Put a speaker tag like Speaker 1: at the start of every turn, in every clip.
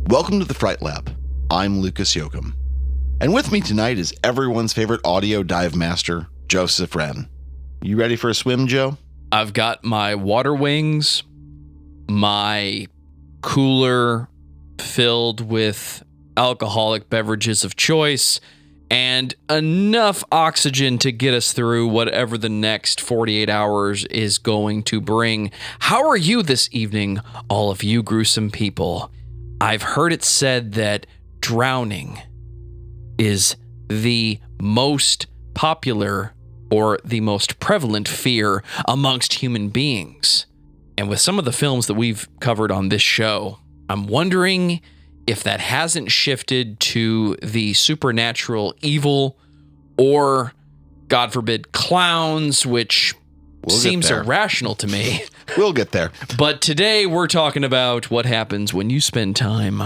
Speaker 1: Welcome to the Fright Lab. I'm Lucas Yoakum. And with me tonight is everyone's favorite audio dive master, Joseph Wren. You ready for a swim, Joe?
Speaker 2: I've got my water wings, my cooler filled with alcoholic beverages of choice, and enough oxygen to get us through whatever the next 48 hours is going to bring. How are you this evening, all of you gruesome people? I've heard it said that drowning is the most popular or the most prevalent fear amongst human beings. And with some of the films that we've covered on this show, I'm wondering if that hasn't shifted to the supernatural evil or, God forbid, clowns, which seems irrational to me.
Speaker 1: We'll get there.
Speaker 2: But today we're talking about what happens when you spend time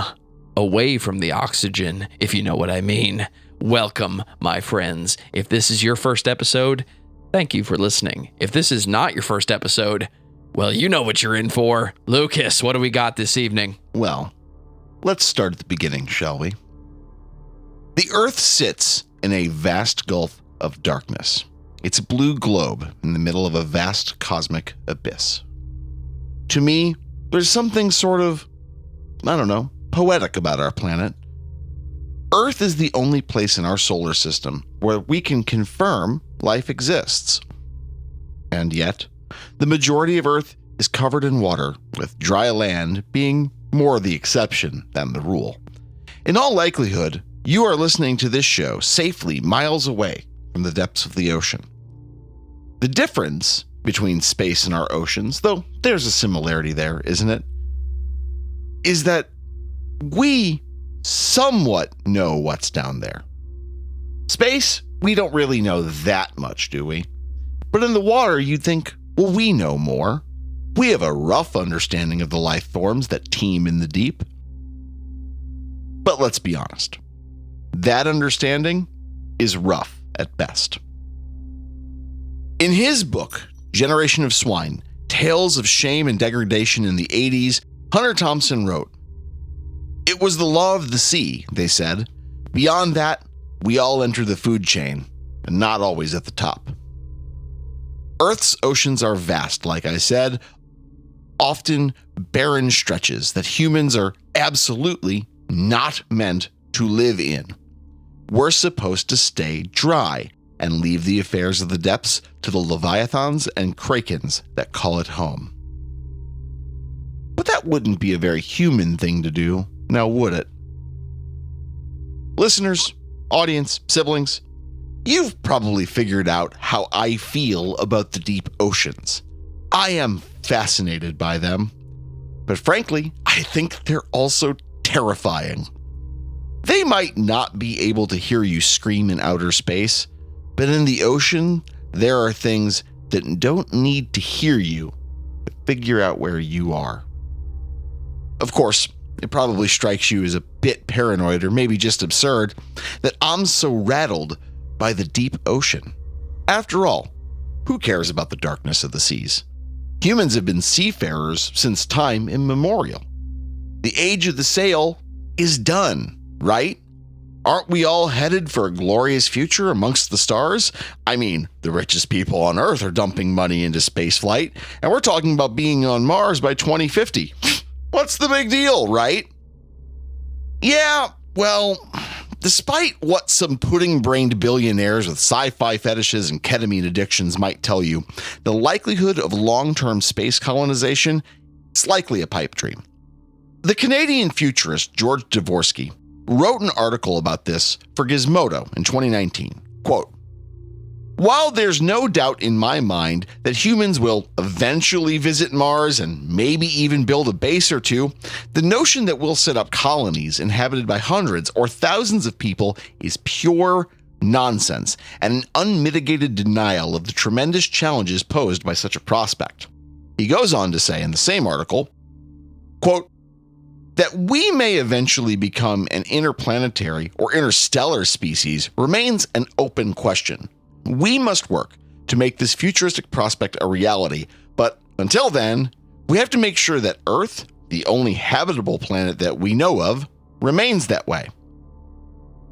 Speaker 2: away from the oxygen, if you know what I mean. Welcome, my friends. If this is your first episode, thank you for listening. If this is not your first episode, well, you know what you're in for. Lucas, what do we got this evening?
Speaker 1: Well, let's start at the beginning, shall we? The Earth sits in a vast gulf of darkness. It's a blue globe in the middle of a vast cosmic abyss. To me, there's something sort of, poetic about our planet. Earth is the only place in our solar system where we can confirm life exists. And yet, the majority of Earth is covered in water, with dry land being more the exception than the rule. In all likelihood, you are listening to this show safely miles away from the depths of the ocean. The difference between space and our oceans, though there's a similarity there, isn't it? Is that we somewhat know what's down there. Space, we don't really know that much, do we? But in the water, you'd think, well, we know more. We have a rough understanding of the life forms that teem in the deep. But let's be honest. That understanding is rough at best. In his book, Generation of Swine, Tales of Shame and Degradation in the 80s, Hunter Thompson wrote, "It was the law of the sea," they said. "Beyond that, we all enter the food chain, and not always at the top." Earth's oceans are vast, like I said, often barren stretches that humans are absolutely not meant to live in. We're supposed to stay dry and leave the affairs of the depths to the leviathans and krakens that call it home. But that wouldn't be a very human thing to do, now would it? Listeners, audience, siblings, you've probably figured out how I feel about the deep oceans. I am fascinated by them, but frankly, I think they're also terrifying. They might not be able to hear you scream in outer space, but in the ocean, there are things that don't need to hear you to figure out where you are. Of course, it probably strikes you as a bit paranoid or maybe just absurd that I'm so rattled by the deep ocean. After all, who cares about the darkness of the seas? Humans have been seafarers since time immemorial. The age of the sail is done, right? Aren't we all headed for a glorious future amongst the stars? I mean, the richest people on Earth are dumping money into spaceflight, and we're talking about being on Mars by 2050. What's the big deal, right? Yeah, well, despite what some pudding-brained billionaires with sci-fi fetishes and ketamine addictions might tell you, the likelihood of long-term space colonization is likely a pipe dream. The Canadian futurist George Dvorsky wrote an article about this for Gizmodo in 2019. Quote, "While there's no doubt in my mind that humans will eventually visit Mars and maybe even build a base or two, the notion that we'll set up colonies inhabited by hundreds or thousands of people is pure nonsense and an unmitigated denial of the tremendous challenges posed by such a prospect." He goes on to say in the same article, quote, "That we may eventually become an interplanetary or interstellar species remains an open question. We must work to make this futuristic prospect a reality, but until then, we have to make sure that Earth the only habitable planet that we know of, remains that way.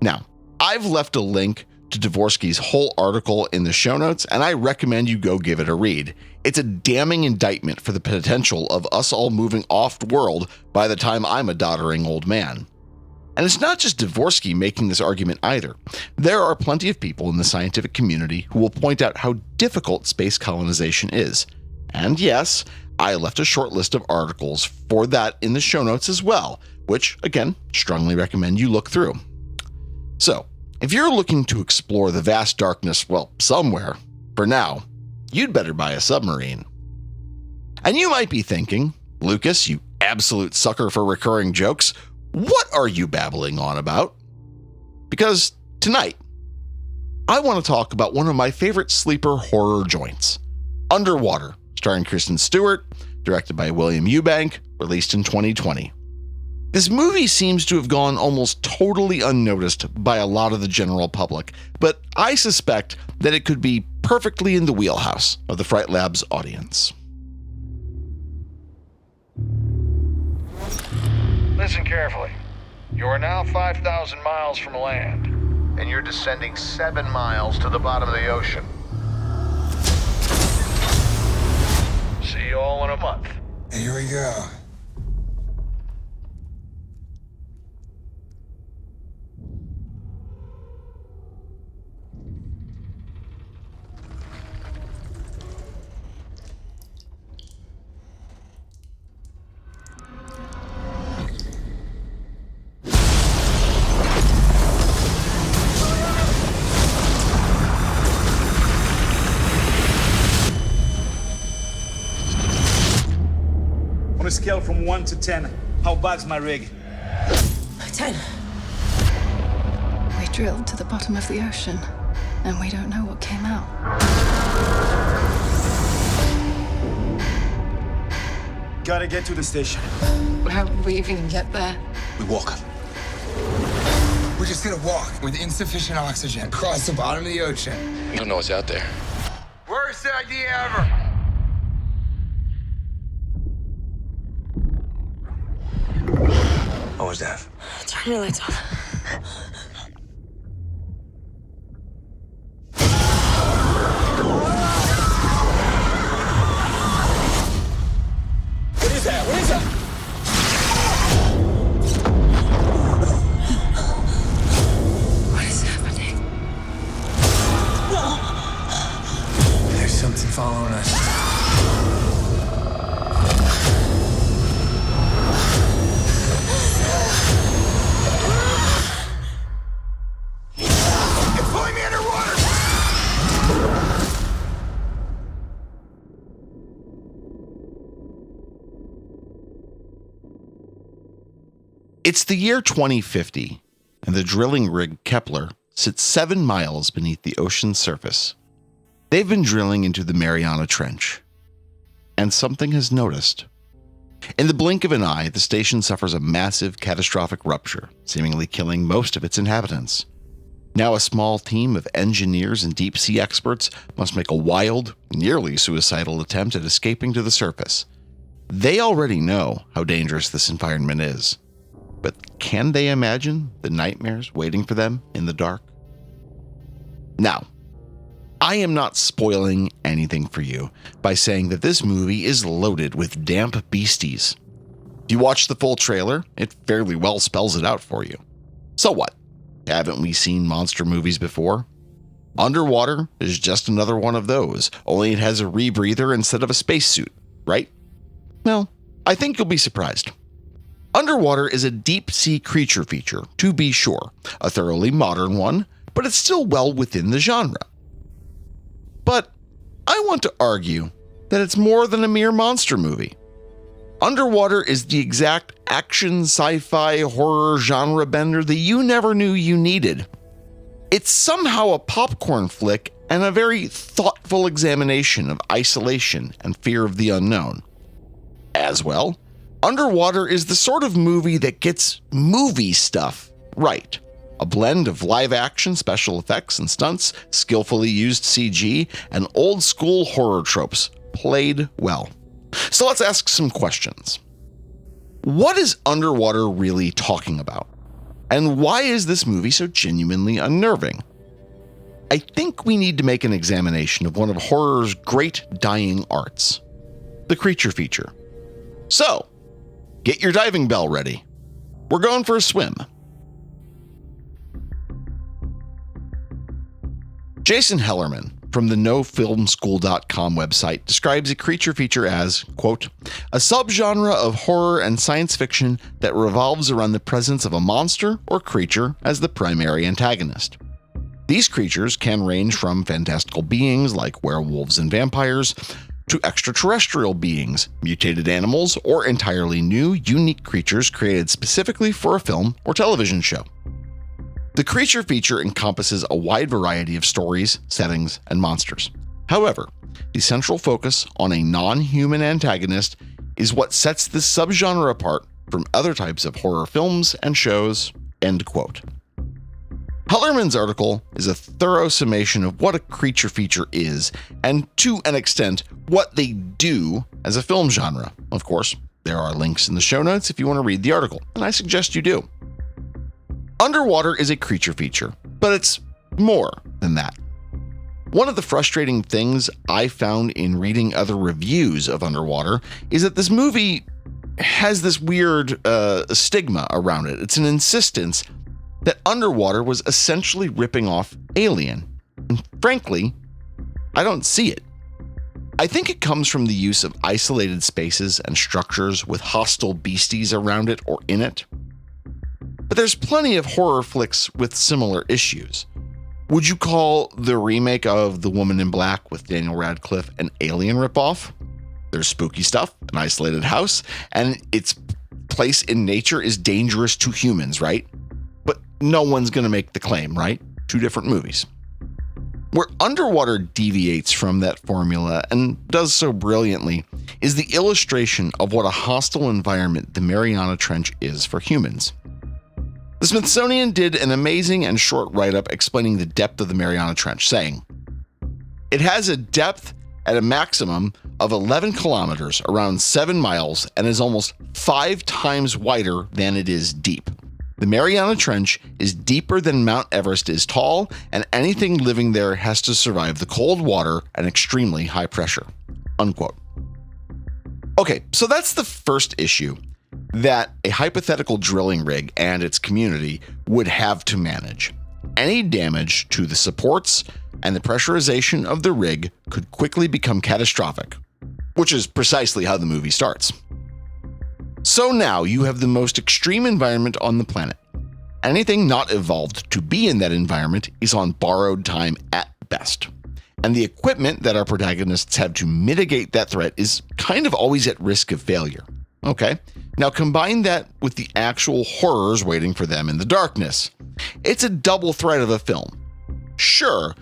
Speaker 1: Now, I've left a link to Dvorsky's whole article in the show notes, and I recommend you go give it a read. It's a damning indictment for the potential of us all moving off-world by the time I'm a doddering old man. And it's not just Dvorsky making this argument either. There are plenty of people in the scientific community who will point out how difficult space colonization is. And yes, I left a short list of articles for that in the show notes as well, which, again, strongly recommend you look through. So, if you're looking to explore the vast darkness, well, somewhere, for now, you'd better buy a submarine. And you might be thinking, Lucas, you absolute sucker for recurring jokes, what are you babbling on about? Because tonight, I want to talk about one of my favorite sleeper horror joints, Underwater, starring Kristen Stewart, directed by William Eubank, released in 2020. This movie seems to have gone almost totally unnoticed by a lot of the general public, but I suspect that it could be perfectly in the wheelhouse of the Fright Lab's audience.
Speaker 3: Listen carefully. You are now 5,000 miles from land, and you're descending 7 miles to the bottom of the ocean. See you all in a month.
Speaker 4: Here we go.
Speaker 5: On a scale from 1 to 10, how bad's my rig?
Speaker 6: 10.
Speaker 7: We drilled to the bottom of the ocean, and we don't know what came out.
Speaker 5: Gotta get to the station.
Speaker 7: How would we even get there?
Speaker 4: We walk. We're just gonna walk with insufficient oxygen across the bottom of the ocean.
Speaker 8: You don't know what's out there.
Speaker 4: Worst idea ever.
Speaker 8: What was that?
Speaker 6: Turn your lights off.
Speaker 4: What is that? What is that?
Speaker 6: What is happening?
Speaker 4: There's something following us. It's pulling me underwater!
Speaker 1: It's the year 2050, and the drilling rig Kepler sits 7 miles beneath the ocean's surface. They've been drilling into the Mariana Trench, and something has noticed. In the blink of an eye, the station suffers a massive, catastrophic rupture, seemingly killing most of its inhabitants. Now a small team of engineers and deep-sea experts must make a wild, nearly suicidal attempt at escaping to the surface. They already know how dangerous this environment is. But can they imagine the nightmares waiting for them in the dark? Now, I am not spoiling anything for you by saying that this movie is loaded with damp beasties. If you watch the full trailer, it fairly well spells it out for you. So what? Haven't we seen monster movies before? Underwater is just another one of those, only it has a rebreather instead of a spacesuit, right? Well, I think you'll be surprised. Underwater is a deep-sea creature feature, to be sure, a thoroughly modern one, but it's still well within the genre. But I want to argue that it's more than a mere monster movie. Underwater is the exact action, sci-fi, horror genre bender that you never knew you needed. It's somehow a popcorn flick and a very thoughtful examination of isolation and fear of the unknown. As well, Underwater is the sort of movie that gets movie stuff right. A blend of live action, special effects and stunts, skillfully used CG, and old school horror tropes played well. So let's ask some questions. What is Underwater really talking about? And why is this movie so genuinely unnerving? I think we need to make an examination of one of horror's great dying arts, the creature feature. So, get your diving bell ready. We're going for a swim. Jason Hellerman from the NoFilmSchool.com website describes a creature feature as, quote, a subgenre of horror and science fiction that revolves around the presence of a monster or creature as the primary antagonist. These creatures can range from fantastical beings like werewolves and vampires to extraterrestrial beings, mutated animals, or entirely new, unique creatures created specifically for a film or television show. The creature feature encompasses a wide variety of stories, settings, and monsters. However, the central focus on a non-human antagonist is what sets this subgenre apart from other types of horror films and shows, end quote. Hellerman's article is a thorough summation of what a creature feature is, and to an extent, what they do as a film genre. Of course, there are links in the show notes if you want to read the article, and I suggest you do. Underwater is a creature feature, but it's more than that. One of the frustrating things I found in reading other reviews of Underwater is that this movie has this weird stigma around it. It's an insistence that Underwater was essentially ripping off Alien. And frankly, I don't see it. I think it comes from the use of isolated spaces and structures with hostile beasties around it or in it. But there's plenty of horror flicks with similar issues. Would you call the remake of The Woman in Black with Daniel Radcliffe an Alien ripoff? There's spooky stuff, an isolated house, and its place in nature is dangerous to humans, right? But no one's going to make the claim, right? Two different movies. Where Underwater deviates from that formula and does so brilliantly is the illustration of what a hostile environment the Mariana Trench is for humans. The Smithsonian did an amazing and short write-up explaining the depth of the Mariana Trench, saying, it has a depth at a maximum of 11 kilometers, around 7 miles, and is almost 5 times wider than it is deep. The Mariana Trench is deeper than Mount Everest is tall, and anything living there has to survive the cold water and extremely high pressure. Unquote. Okay, so that's the first issue that a hypothetical drilling rig and its community would have to manage. Any damage to the supports and the pressurization of the rig could quickly become catastrophic, which is precisely how the movie starts. So now you have the most extreme environment on the planet. Anything not evolved to be in that environment is on borrowed time at best. And the equipment that our protagonists have to mitigate that threat is kind of always at risk of failure. Okay, now combine that with the actual horrors waiting for them in the darkness. It's a double threat of a film. Sure,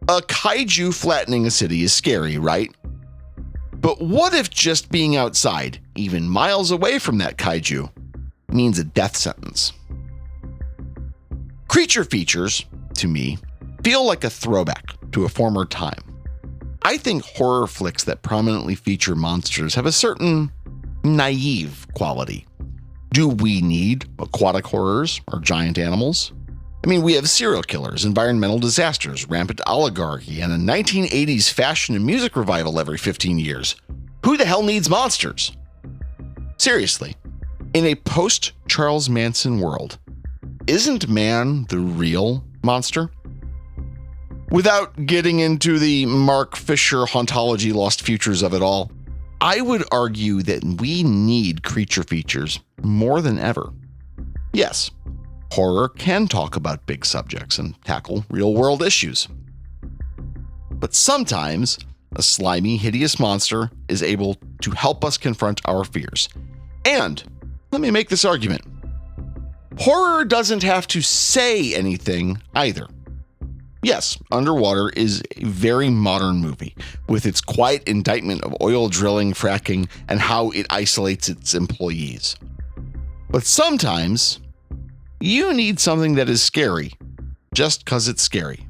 Speaker 1: a kaiju flattening a city is scary, right? But what if just being outside, even miles away from that kaiju, means a death sentence? Creature features, to me, feel like a throwback to a former time. I think horror flicks that prominently feature monsters have a certain naive quality. Do we need aquatic horrors or giant animals? I mean, we have serial killers, environmental disasters, rampant oligarchy, and a 1980s fashion and music revival every 15 years. Who the hell needs monsters? Seriously, in a post-Charles Manson world, isn't man the real monster? Without getting into the Mark Fisher hauntology lost futures of it all, I would argue that we need creature features more than ever. Yes, horror can talk about big subjects and tackle real-world issues. But sometimes, a slimy, hideous monster is able to help us confront our fears. And, let me make this argument, horror doesn't have to say anything either. Yes, Underwater is a very modern movie, with its quiet indictment of oil drilling, fracking, and how it isolates its employees. But sometimes, you need something that is scary, just because it's scary.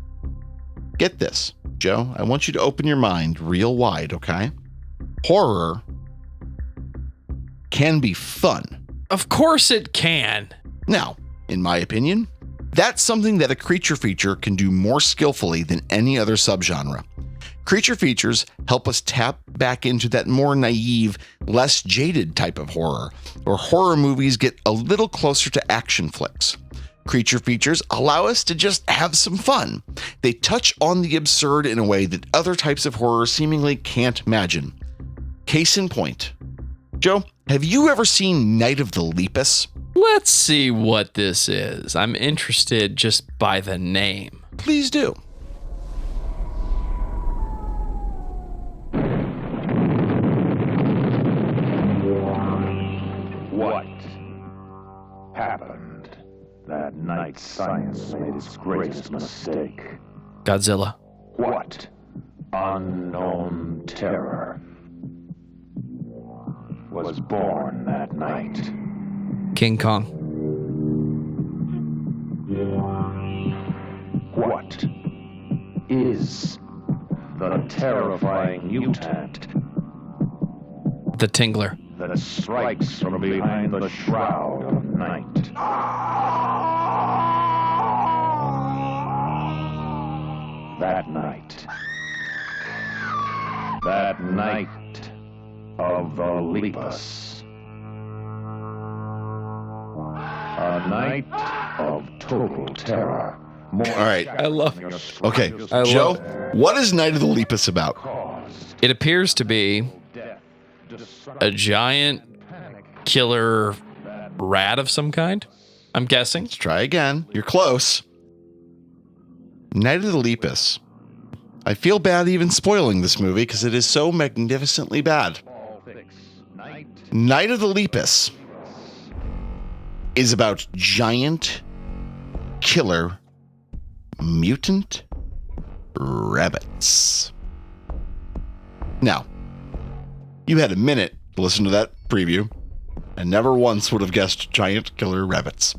Speaker 1: Get this, Joe, I want you to open your mind real wide, okay? Horror can be fun
Speaker 2: Of course it can.
Speaker 1: Now, in my opinion, that's something that a creature feature can do more skillfully than any other subgenre. Creature features help us tap back into that more naive, less jaded type of horror, where horror movies get a little closer to action flicks. Creature features allow us to just have some fun. They touch on the absurd in a way that other types of horror seemingly can't imagine. Case in point. Joe, have you ever seen Night of the Lepus?
Speaker 2: Let's see what this is. I'm interested just by the name.
Speaker 1: Please do.
Speaker 8: What happened that night science made its greatest mistake?
Speaker 2: Godzilla.
Speaker 8: What unknown terror was born that night?
Speaker 2: King Kong.
Speaker 8: What is the terrifying mutant
Speaker 2: The Tingler.
Speaker 8: that strikes from behind the shroud of night? That night. That night of the Lepus. A night of total terror. More
Speaker 1: All right.
Speaker 2: I love
Speaker 8: it.
Speaker 1: Okay,
Speaker 2: I
Speaker 1: Joe,
Speaker 2: love-
Speaker 1: what is Night of the Lepus about?
Speaker 2: It appears to be a giant killer rat of some kind, I'm guessing.
Speaker 1: Let's try again. You're close. Night of the Lepus. I feel bad even spoiling this movie because it is so magnificently bad. Night of the Lepus is about giant killer mutant rabbits. Now, you had a minute to listen to that preview and never once would have guessed giant killer rabbits.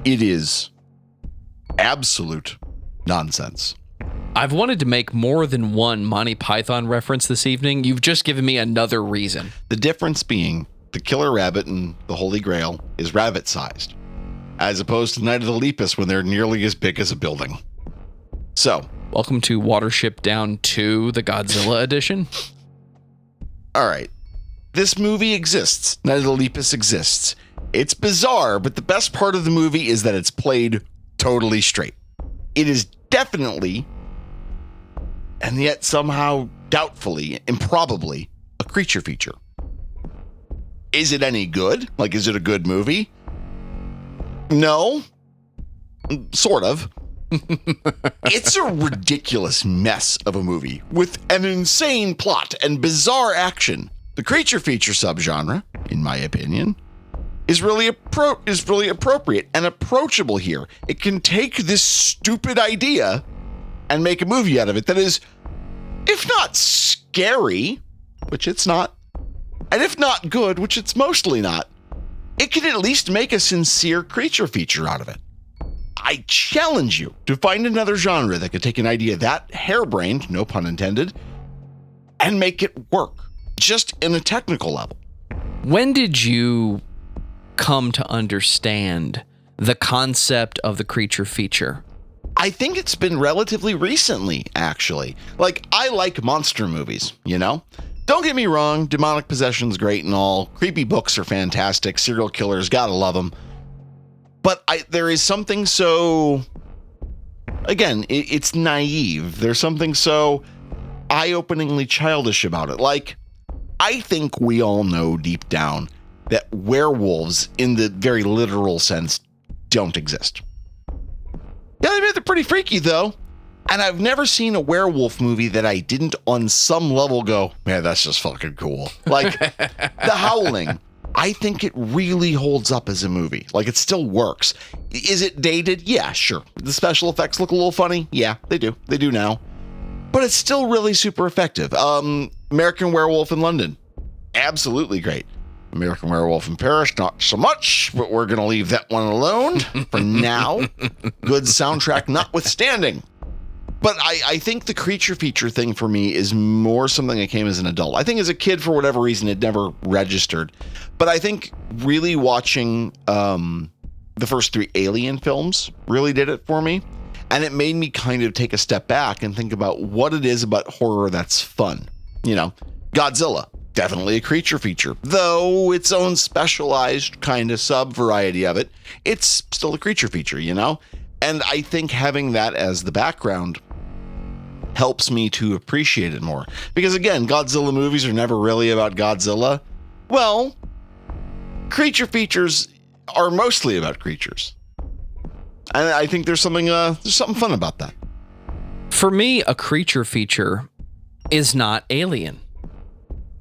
Speaker 1: It is absolute nonsense.
Speaker 2: I've wanted to make more than one Monty Python reference this evening. You've just given me another reason.
Speaker 1: The difference being the killer rabbit and the Holy Grail is rabbit-sized, as opposed to Night of the Lepus when they're nearly as big as a building. So,
Speaker 2: Welcome to Watership Down 2, the Godzilla edition.
Speaker 1: all right, this movie exists. Night of the Lepus exists. It's bizarre, but the best part of the movie is that it's played totally straight. It is definitely, and yet somehow doubtfully, improbably, a creature feature. Is it any good? Like, is it a good movie? No. Sort of. It's a ridiculous mess of a movie with an insane plot and bizarre action. The creature feature subgenre, in my opinion, is really appropriate and approachable here. It can take this stupid idea and make a movie out of it that is, if not scary, which it's not, and if not good, which it's mostly not, it can at least make a sincere creature feature out of it. I challenge you to find another genre that could take an idea that harebrained, no pun intended, and make it work, just in a technical level.
Speaker 2: When did you come to understand the concept of the creature feature?
Speaker 1: I think it's been relatively recently, actually. Like, I like monster movies, you know? Don't get me wrong, demonic possession's great and all. Creepy books are fantastic. Serial killers, gotta love them. But there is something so... Again, it's naive. There's something so eye-openingly childish about it. Like, I think we all know deep down that werewolves, in the very literal sense, don't exist. Yeah, they're pretty freaky, though. And I've never seen a werewolf movie that I didn't, on some level, go, man, that's just fucking cool. Like, The Howling. I think it really holds up as a movie. Like, it still works. Is it dated? Yeah, sure. The special effects look a little funny? Yeah, they do. They do now. But it's still really super effective. American Werewolf in London. Absolutely great. American Werewolf in Paris, not so much, but we're going to leave that one alone for now. Good soundtrack notwithstanding. But I think the creature feature thing for me is more something that came as an adult. I think as a kid, for whatever reason, it never registered. But I think really watching the first 3 Alien films really did it for me. And it made me kind of take a step back and think about what it is about horror that's fun. You know, Godzilla, definitely a creature feature. Though its own specialized kind of sub-variety of it, it's still a creature feature, you know? And I think having that as the background helps me to appreciate it more. Because again, Godzilla movies are never really about Godzilla. Well, creature features are mostly about creatures. And I think there's something fun about that.
Speaker 2: For me, a creature feature is not Alien.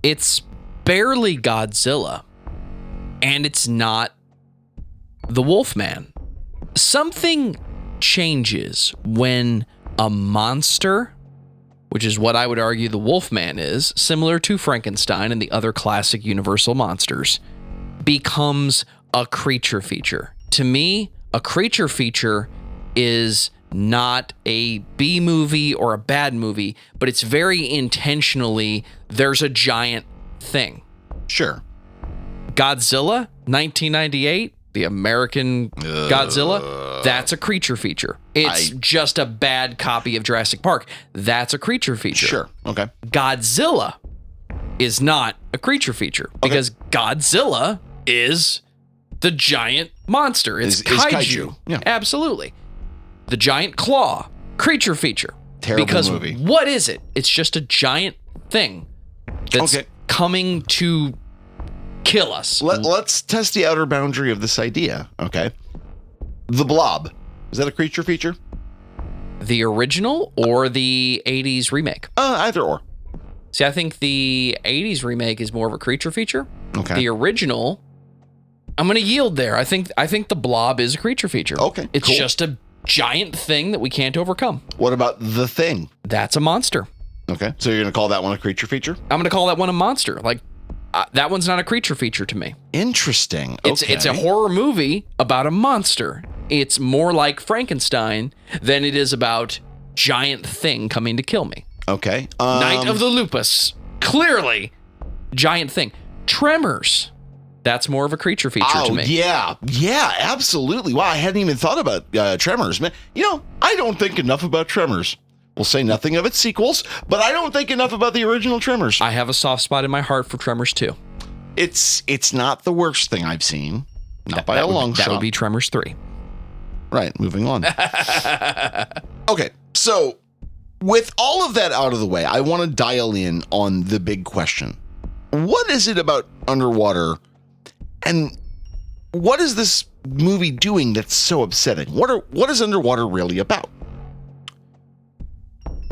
Speaker 2: It's barely Godzilla. And it's not the Wolfman. Something changes when a monster, which is what I would argue the Wolfman is, similar to Frankenstein and the other classic Universal monsters, becomes a creature feature. To me, a creature feature is not a B movie or a bad movie, but it's very intentionally, there's a giant thing.
Speaker 1: Sure.
Speaker 2: Godzilla, 1998, the American Godzilla, that's a creature feature. It's just a bad copy of Jurassic Park. That's a creature feature.
Speaker 1: Sure. Okay.
Speaker 2: Godzilla is not a creature feature because Godzilla is the giant monster. It's kaiju.
Speaker 1: Yeah.
Speaker 2: Absolutely. The giant claw, creature feature.
Speaker 1: Terrible
Speaker 2: because
Speaker 1: movie.
Speaker 2: What is it? It's just a giant thing that's coming to kill us.
Speaker 1: Let's test the outer boundary of this idea. Okay. The Blob. Is that a creature feature?
Speaker 2: The original or the 80s remake?
Speaker 1: Either or.
Speaker 2: See, I think the 80s remake is more of a creature feature.
Speaker 1: Okay.
Speaker 2: The original, I'm going to yield there. I think the Blob is a creature feature.
Speaker 1: Okay,
Speaker 2: It's
Speaker 1: cool.
Speaker 2: just a giant thing that we can't overcome.
Speaker 1: What about The Thing?
Speaker 2: That's a monster.
Speaker 1: Okay. So you're going to call that one a creature feature?
Speaker 2: I'm going to call that one a monster. Like, that one's not a creature feature to me.
Speaker 1: Interesting.
Speaker 2: It's a horror movie about a monster. It's more like Frankenstein than it is about giant thing coming to kill me.
Speaker 1: Okay.
Speaker 2: Night of the Lepus. Clearly, giant thing. Tremors. That's more of a creature feature to me.
Speaker 1: Yeah. Yeah, absolutely. Wow, I hadn't even thought about Tremors. Man, you know, I don't think enough about Tremors. We'll say nothing of its sequels, but I don't think enough about the original Tremors.
Speaker 2: I have a soft spot in my heart for Tremors 2.
Speaker 1: It's not the worst thing I've seen. Not by a long shot.
Speaker 2: That would be Tremors 3.
Speaker 1: Right, moving on. Okay, so with all of that out of the way, I want to dial in on the big question. What is it about underwater, and what is this movie doing that's so upsetting? What is underwater really about?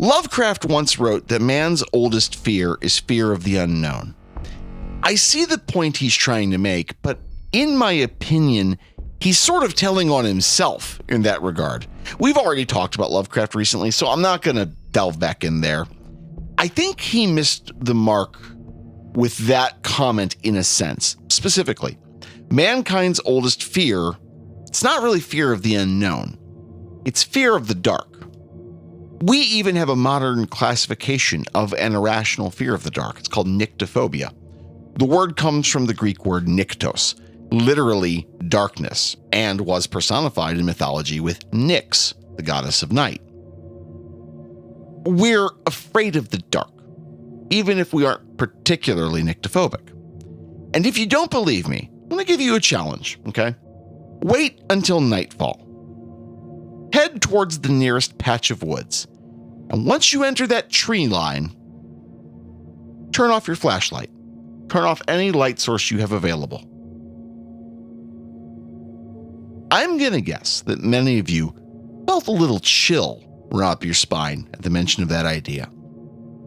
Speaker 1: Lovecraft once wrote that man's oldest fear is fear of the unknown. I see the point he's trying to make, but in my opinion, he's sort of telling on himself in that regard. We've already talked about Lovecraft recently, so I'm not going to delve back in there. I think he missed the mark with that comment in a sense. Specifically, mankind's oldest fear, it's not really fear of the unknown. It's fear of the dark. We even have a modern classification of an irrational fear of the dark. It's called nyctophobia. The word comes from the Greek word nyktos, literally darkness, and was personified in mythology with Nyx, the goddess of night. We're afraid of the dark, even if we aren't particularly nyctophobic. And if you don't believe me, I'm going to give you a challenge, okay? Wait until nightfall. Head towards the nearest patch of woods, and once you enter that tree line, turn off your flashlight. Turn off any light source you have available. I'm going to guess that many of you felt a little chill run up your spine at the mention of that idea.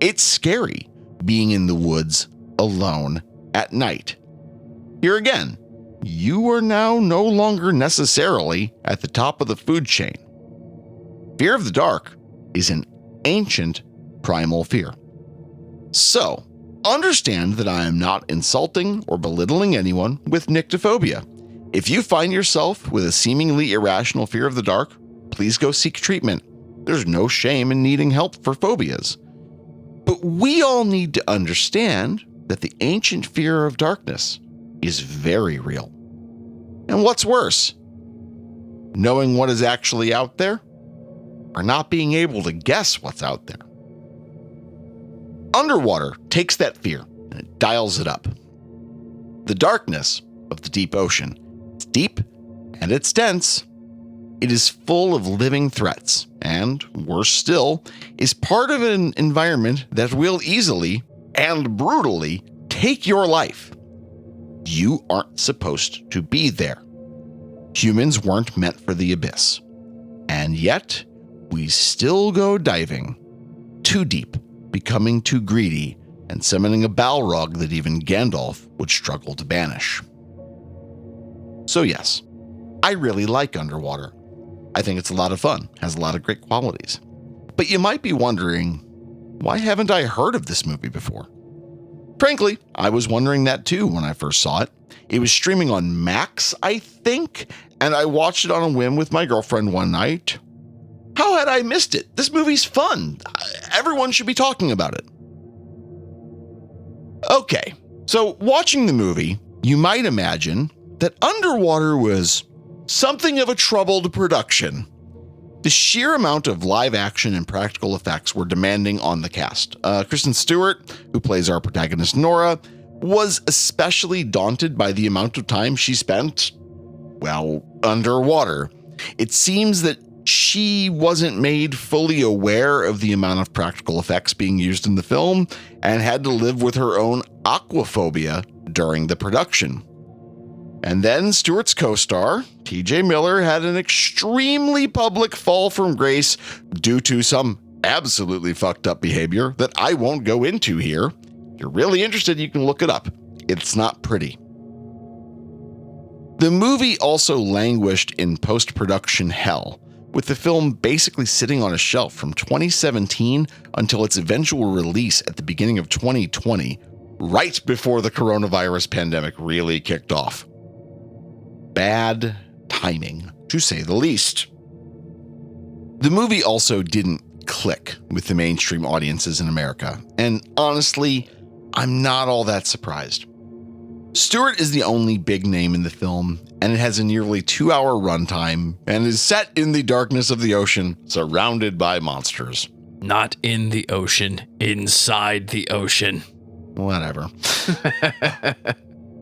Speaker 1: It's scary being in the woods alone at night. Here again, you are now no longer necessarily at the top of the food chain. Fear of the dark is an ancient primal fear. So, understand that I am not insulting or belittling anyone with nyctophobia. If you find yourself with a seemingly irrational fear of the dark, please go seek treatment. There's no shame in needing help for phobias. But we all need to understand that the ancient fear of darkness is very real. And what's worse, knowing what is actually out there or not being able to guess what's out there. Underwater takes that fear and it dials it up. The darkness of the deep ocean, it's deep and it's dense. It is full of living threats and, worse still, is part of an environment that will easily and brutally take your life. You aren't supposed to be there. Humans weren't meant for the abyss. And yet, we still go diving. Too deep, becoming too greedy, and summoning a Balrog that even Gandalf would struggle to banish. So yes, I really like underwater. I think it's a lot of fun, has a lot of great qualities. But you might be wondering, why haven't I heard of this movie before? Frankly, I was wondering that too when I first saw it. It was streaming on Max, I think, and I watched it on a whim with my girlfriend one night. How had I missed it? This movie's fun. Everyone should be talking about it. Okay, so watching the movie, you might imagine that Underwater was something of a troubled production. The sheer amount of live action and practical effects were demanding on the cast. Kristen Stewart, who plays our protagonist Nora, was especially daunted by the amount of time she spent, well, underwater. It seems that she wasn't made fully aware of the amount of practical effects being used in the film and had to live with her own aquaphobia during the production. And then Stewart's co-star, TJ Miller, had an extremely public fall from grace due to some absolutely fucked up behavior that I won't go into here. If you're really interested, you can look it up. It's not pretty. The movie also languished in post-production hell, with the film basically sitting on a shelf from 2017 until its eventual release at the beginning of 2020, right before the coronavirus pandemic really kicked off. Bad timing, to say the least. The movie also didn't click with the mainstream audiences in America, and honestly, I'm not all that surprised. Stewart is the only big name in the film, and it has a nearly 2-hour runtime and is set in the darkness of the ocean, surrounded by monsters.
Speaker 2: Not in the ocean, inside the ocean.
Speaker 1: Whatever.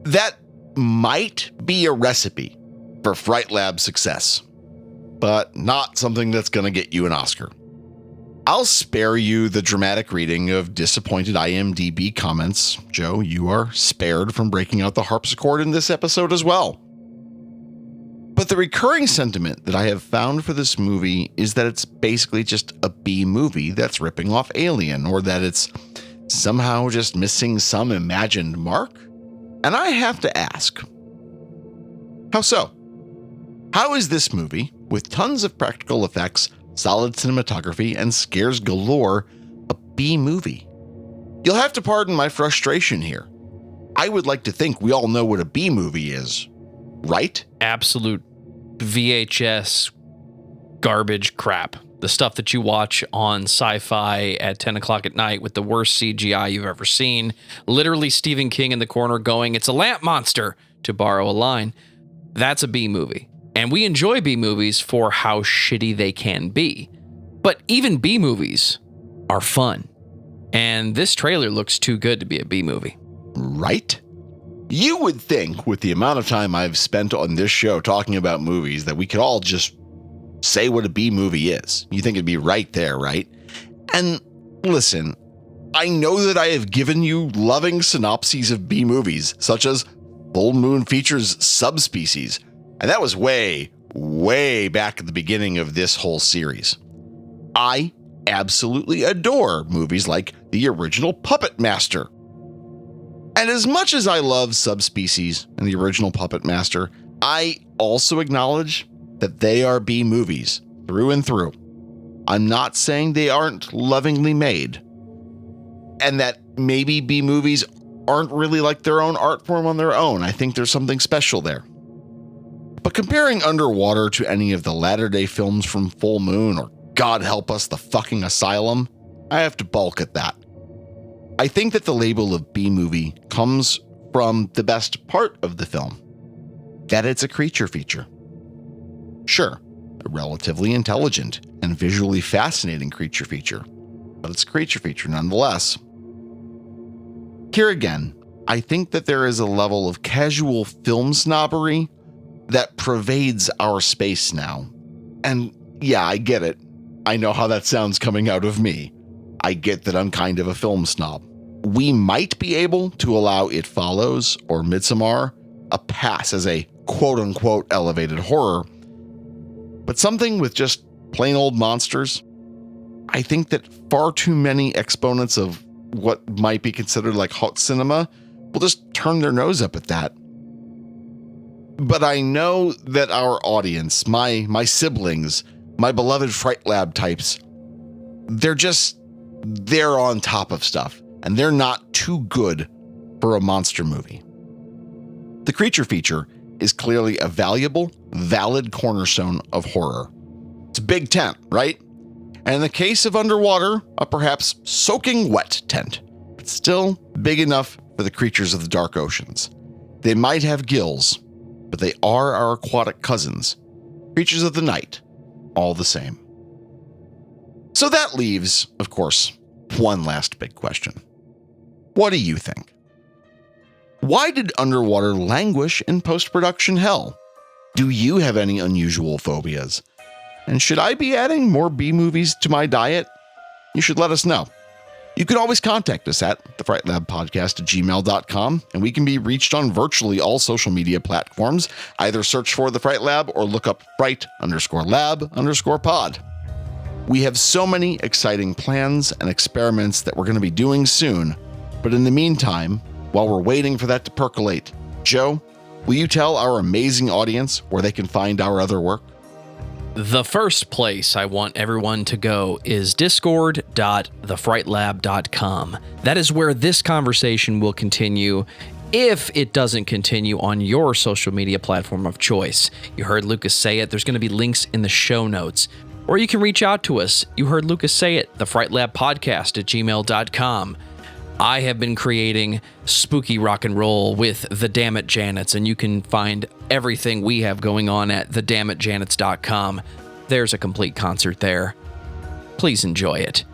Speaker 1: That might be a recipe for Fright Lab success, but not something that's going to get you an Oscar. I'll spare you the dramatic reading of disappointed IMDB comments. Joe, you are spared from breaking out the harpsichord in this episode as well. But the recurring sentiment that I have found for this movie is that it's basically just a B movie that's ripping off Alien, or that it's somehow just missing some imagined mark. And I have to ask, how so? How is this movie, with tons of practical effects, solid cinematography, and scares galore, a B movie? You'll have to pardon my frustration here. I would like to think we all know what a B movie is, right?
Speaker 2: Absolute VHS garbage crap. The stuff that you watch on Sci-Fi at 10 o'clock at night with the worst CGI you've ever seen. Literally Stephen King in the corner going, "It's a lamp monster," to borrow a line. That's a B movie. And we enjoy B movies for how shitty they can be. But even B movies are fun. And this trailer looks too good to be a B movie.
Speaker 1: Right? You would think, with the amount of time I've spent on this show talking about movies, that we could all just say what a B movie is. You think it'd be right there, right? And listen, I know that I have given you loving synopses of B movies, such as Full Moon features Subspecies, and that was way, way back at the beginning of this whole series. I absolutely adore movies like the original Puppet Master. And as much as I love Subspecies and the original Puppet Master, I also acknowledge that they are B movies through and through. I'm not saying they aren't lovingly made, and that maybe B movies aren't really like their own art form on their own. I think there's something special there. But comparing Underwater to any of the latter-day films from Full Moon, or God help us, the fucking asylum, I have to balk at that. I think that the label of B-movie comes from the best part of the film, that it's a creature feature. Sure, a relatively intelligent and visually fascinating creature feature, but it's a creature feature nonetheless. Here again, I think that there is a level of casual film snobbery that pervades our space now. And yeah, I get it. I know how that sounds coming out of me. I get that I'm kind of a film snob. We might be able to allow It Follows or Midsommar a pass as a quote-unquote elevated horror, but something with just plain old monsters, I think that far too many exponents of what might be considered like hot cinema will just turn their nose up at that. But I know that our audience, my siblings, my beloved Fright Lab types, they're on top of stuff, and they're not too good for a monster movie. The creature feature is clearly a valuable, valid cornerstone of horror. It's a big tent, right? And in the case of Underwater, a perhaps soaking wet tent, but still big enough for the creatures of the dark oceans. They might have gills, but they are our aquatic cousins, creatures of the night, all the same. So that leaves, of course, one last big question. What do you think? Why did Underwater languish in post-production hell? Do you have any unusual phobias? And should I be adding more B-movies to my diet? You should let us know. You can always contact us at thefrightlabpodcast@gmail.com, and we can be reached on virtually all social media platforms. Either search for The Fright Lab or look up fright_lab_pod. We have so many exciting plans and experiments that we're going to be doing soon, but in the meantime, while we're waiting for that to percolate, Joe, will you tell our amazing audience where they can find our other work?
Speaker 2: The first place I want everyone to go is discord.thefrightlab.com. That is where this conversation will continue if it doesn't continue on your social media platform of choice. You heard Lucas say it. There's going to be links in the show notes. Or you can reach out to us. You heard Lucas say it, thefrightlabpodcast@gmail.com. I have been creating spooky rock and roll with the Dammit Janets, and you can find everything we have going on at thedammitjanets.com. There's a complete concert there. Please enjoy it.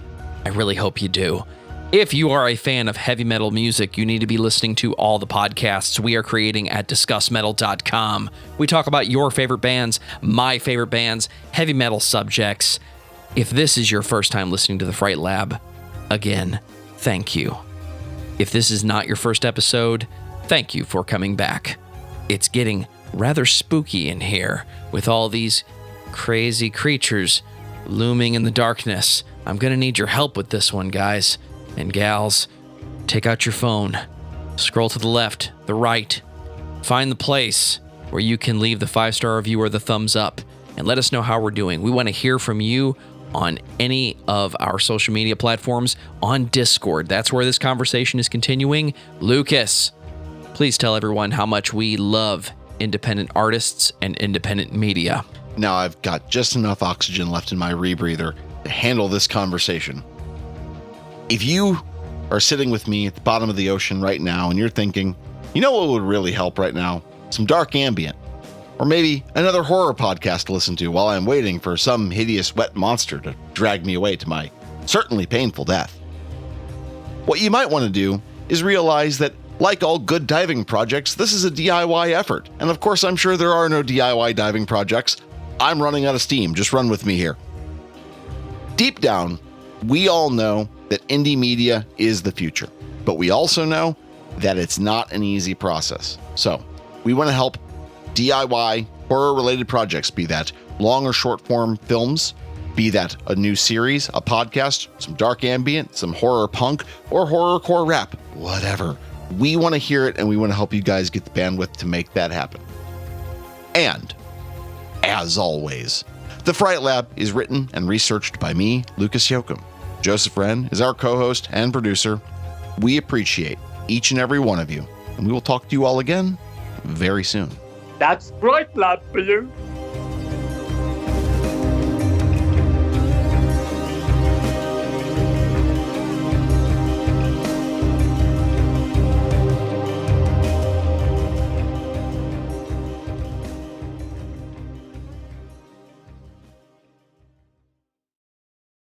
Speaker 2: I really hope you do. If you are a fan of heavy metal music, you need to be listening to all the podcasts we are creating at discussmetal.com. We talk about your favorite bands, my favorite bands, heavy metal subjects. If this is your first time listening to The Fright Lab, again, thank you. If this is not your first episode, thank you for coming back. It's getting rather spooky in here with all these crazy creatures looming in the darkness. I'm going to need your help with this one, guys and gals. Take out your phone, scroll to the left, the right, find the place where you can leave the 5-star review or the thumbs up, and let us know how we're doing. We want to hear from you on any of our social media platforms, on Discord. That's where this conversation is continuing. Lucas, please tell everyone how much we love independent artists and independent media.
Speaker 1: Now I've got just enough oxygen left in my rebreather to handle this conversation. If you are sitting with me at the bottom of the ocean right now and you're thinking, you know what would really help right now? Some dark ambient. Or maybe another horror podcast to listen to while I'm waiting for some hideous wet monster to drag me away to my certainly painful death. What you might want to do is realize that, like all good diving projects, this is a DIY effort. And of course, I'm sure there are no DIY diving projects. I'm running out of steam. Just run with me here. Deep down, we all know that indie media is the future, but we also know that it's not an easy process. So we want to help DIY horror-related projects, be that long or short-form films, be that a new series, a podcast, some dark ambient, some horror punk, or horrorcore rap, whatever. We want to hear it, and we want to help you guys get the bandwidth to make that happen. And, as always, The Fright Lab is written and researched by me, Lucas Yoakum. Joseph Wren is our co-host and producer. We appreciate each and every one of you, and we will talk to you all again very soon.
Speaker 9: That's Fright Lab for you.